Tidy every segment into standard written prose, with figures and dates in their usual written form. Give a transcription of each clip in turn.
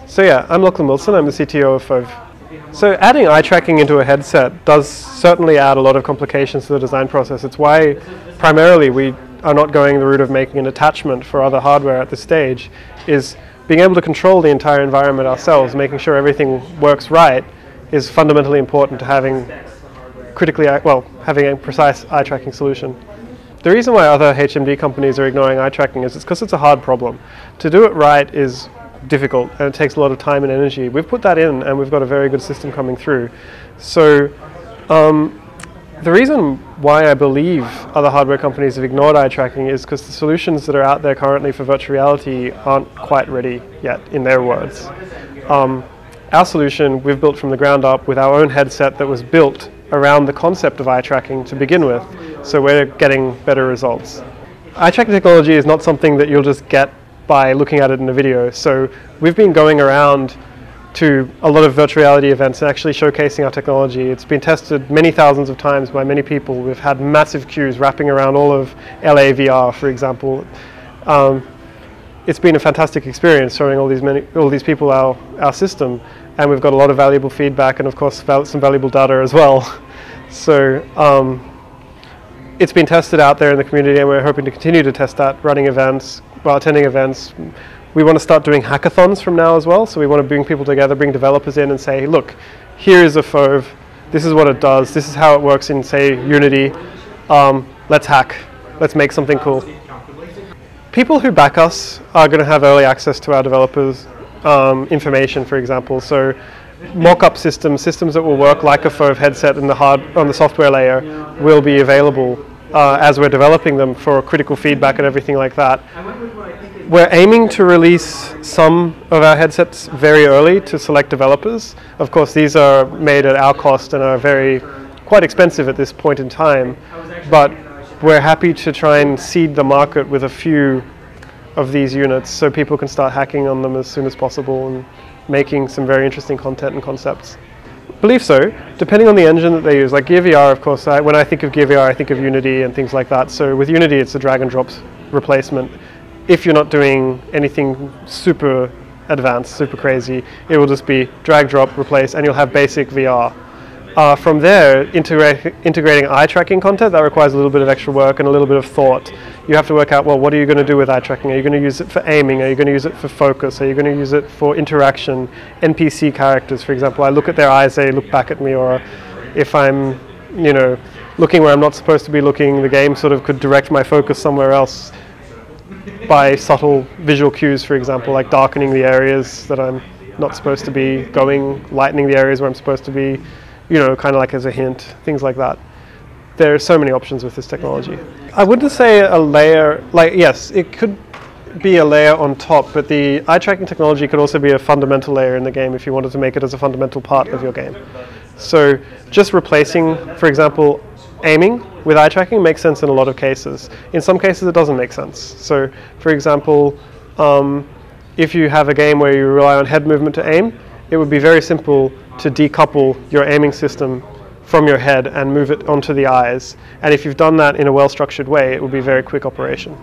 So yeah, I'm Lochlainn Wilson, I'm the CTO of FOVE. So adding eye tracking into a headset does certainly add a lot of complications to the design process. It's why primarily we are not going the route of making an attachment for other hardware at this stage, is being able to control the entire environment ourselves, making sure everything works right, is fundamentally important to having having a precise eye tracking solution. The reason why other HMD companies are ignoring eye tracking is because it's a hard problem. To do it right is difficult and it takes a lot of time and energy. We've put that in and we've got a very good system coming through. So the reason why I believe other hardware companies have ignored eye tracking is because the solutions that are out there currently for virtual reality aren't quite ready yet, in their words. Our solution we've built from the ground up with our own headset that was built around the concept of eye tracking to begin with, so we're getting better results. Eye tracking technology is not something that you'll just get by looking at it in a video, so we've been going around to a lot of virtual reality events and actually showcasing our technology. It's been tested many thousands of times by many people. We've had massive queues wrapping around all of LA VR, for example. It's been a fantastic experience showing all these people our system, and we've got a lot of valuable feedback and of course some valuable data as well. So it's been tested out there in the community and we're hoping to continue to test that, running events, while attending events. We want to start doing hackathons from now as well, so we want to bring people together, bring developers in and say, look, here is a FOVE, this is what it does, this is how it works in, say, Unity, let's hack, let's make something cool. People who back us are going to have early access to our developers' information, for example, so mock-up systems that will work like a FOVE headset on the software layer will be available as we're developing them for critical feedback and everything like that. We're aiming to release some of our headsets very early to select developers. Of course, these are made at our cost and are quite expensive at this point in time, but we're happy to try and seed the market with a few of these units so people can start hacking on them as soon as possible and making some very interesting content and concepts. I believe so, depending on the engine that they use. Like Gear VR, of course, when I think of Gear VR, I think of Unity and things like that. So with Unity, it's a drag and drop replacement. If you're not doing anything super advanced, super crazy, it will just be drag, drop, replace, and you'll have basic VR. From there, integrating eye tracking content, that requires a little bit of extra work and a little bit of thought. You have to work out, well, what are you going to do with eye tracking? Are you going to use it for aiming? Are you going to use it for focus? Are you going to use it for interaction? NPC characters, for example, I look at their eyes, they look back at me, or if I'm, looking where I'm not supposed to be looking, the game sort of could direct my focus somewhere else by subtle visual cues, for example, like darkening the areas that I'm not supposed to be going, lightening the areas where I'm supposed to be, kind of like as a hint, things like that. There are so many options with this technology. I wouldn't say a layer, yes, it could be a layer on top, but the eye tracking technology could also be a fundamental layer in the game if you wanted to make it as a fundamental part of your game. So just replacing, for example, aiming with eye tracking makes sense in a lot of cases. In some cases it doesn't make sense. So for example, if you have a game where you rely on head movement to aim, it would be very simple to decouple your aiming system from your head and move it onto the eyes. And if you've done that in a well-structured way, it will be a very quick operation.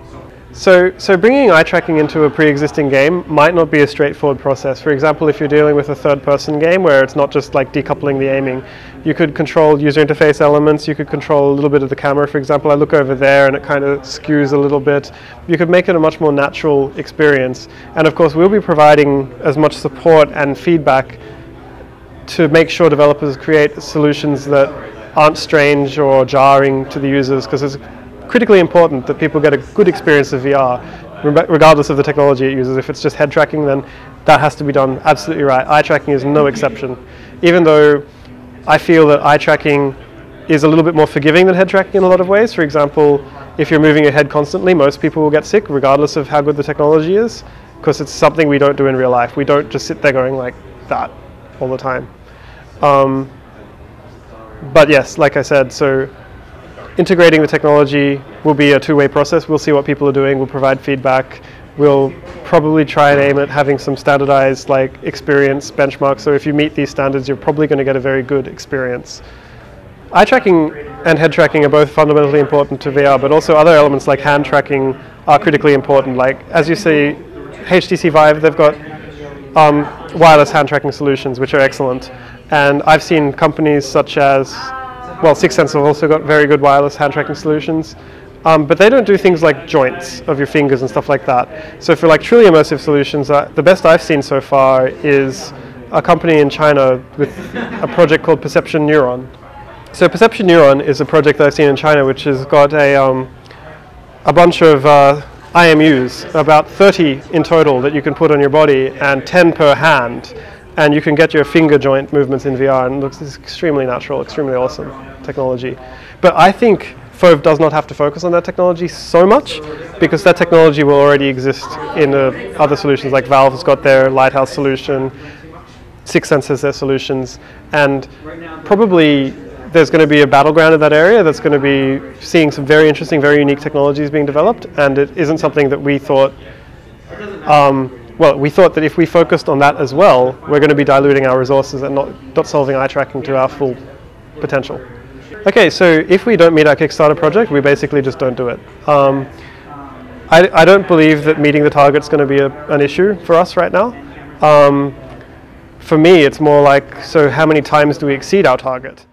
So bringing eye tracking into a pre-existing game might not be a straightforward process. For example, if you're dealing with a third-person game where it's not just like decoupling the aiming, you could control user interface elements, you could control a little bit of the camera. For example, I look over there and it kind of skews a little bit. You could make it a much more natural experience. And of course, we'll be providing as much support and feedback to make sure developers create solutions that aren't strange or jarring to the users, because it's critically important that people get a good experience of VR, regardless of the technology it uses. If it's just head tracking, then that has to be done absolutely right. Eye tracking is no exception. Even though I feel that eye tracking is a little bit more forgiving than head tracking in a lot of ways. For example, if you're moving your head constantly, most people will get sick, regardless of how good the technology is, because it's something we don't do in real life. We don't just sit there going like that all the time. But yes, like I said, so integrating the technology will be a two-way process. We'll see what people are doing, we'll provide feedback, we'll probably try and aim at having some standardized experience benchmarks, so if you meet these standards you're probably going to get a very good experience. Eye tracking and head tracking are both fundamentally important to VR, but also other elements like hand tracking are critically important. Like, as you see, HTC Vive, they've got wireless hand tracking solutions, which are excellent. And I've seen companies such as, well, 6sense have also got very good wireless hand tracking solutions, but they don't do things like joints of your fingers and stuff like that. So for like truly immersive solutions, the best I've seen so far is a company in China with a project called Perception Neuron. So Perception Neuron is a project that I've seen in China, which has got a bunch of IMUs, about 30 in total that you can put on your body, and 10 per hand, and you can get your finger joint movements in VR, and it looks extremely natural, extremely awesome technology. But I think FOVE does not have to focus on that technology so much, because that technology will already exist in other solutions, like Valve has got their Lighthouse solution, 6sense has their solutions, and probably there's going to be a battleground in that area that's going to be seeing some very interesting, very unique technologies being developed, and it isn't something that we thought, well, we thought that if we focused on that as well, we're going to be diluting our resources and not solving eye tracking to our full potential. Okay, so if we don't meet our Kickstarter project, we basically just don't do it. I don't believe that meeting the target's going to be an issue for us right now. For me, it's more like, so how many times do we exceed our target?